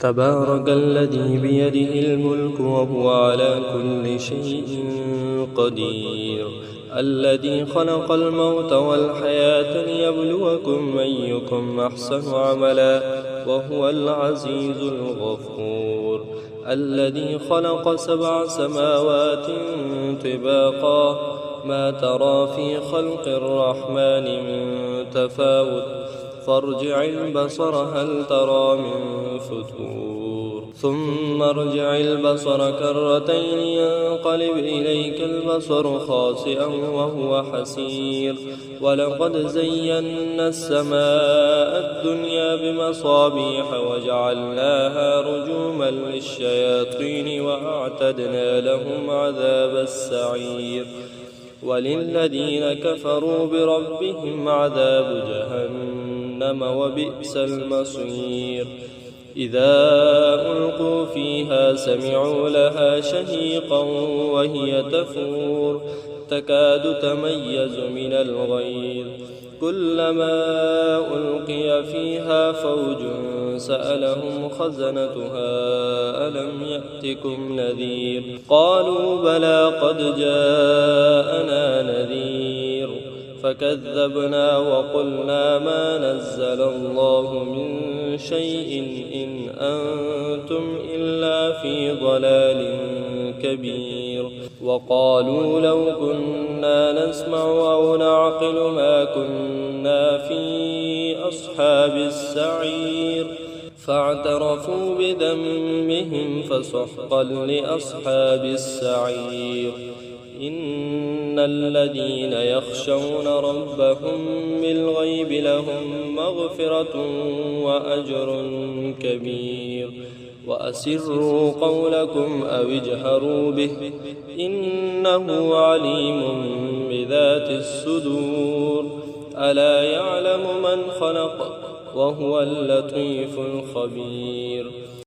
تبارك الذي بيده الملك وهو على كل شيء قدير الذي خلق الموت والحياة ليبلوكم أيكم أحسن عملا وهو العزيز الغفور الذي خلق 7 سماوات طباقا ما ترى في خلق الرحمن من تفاوت فارجع البصر هل ترى من فتور ثم ارجع البصر كرتين ينقلب إليك البصر خاسئا وهو حسير ولقد زينا السماء الدنيا بمصابيح وجعلناها رجوما للشياطين وأعتدنا لهم عذاب السعير وللذين كفروا بربهم عذاب جهنم وبئس المصير إذا ألقوا فيها سمعوا لها شهيقا وهي تفور تكاد تميز من الغيظ كلما ألقي فيها فوج سألهم خزنتها ألم يأتكم نذير قالوا بلى قد جاءنا نذير فكذبنا وقلنا ما نزل الله من شيء إن أنتم إلا في ضلال كبير وقالوا لو كنا نسمع أو نعقل ما كنا في أصحاب السعير فاعترفوا بذنبهم فسحقا لأصحاب السعير إن الذين يخشون ربهم بالغيب لهم مغفرة وأجر كبير وأسروا قولكم أو اجهروا به إنه عليم بذات الصدور ألا يعلم من خلق وهو اللطيف الخبير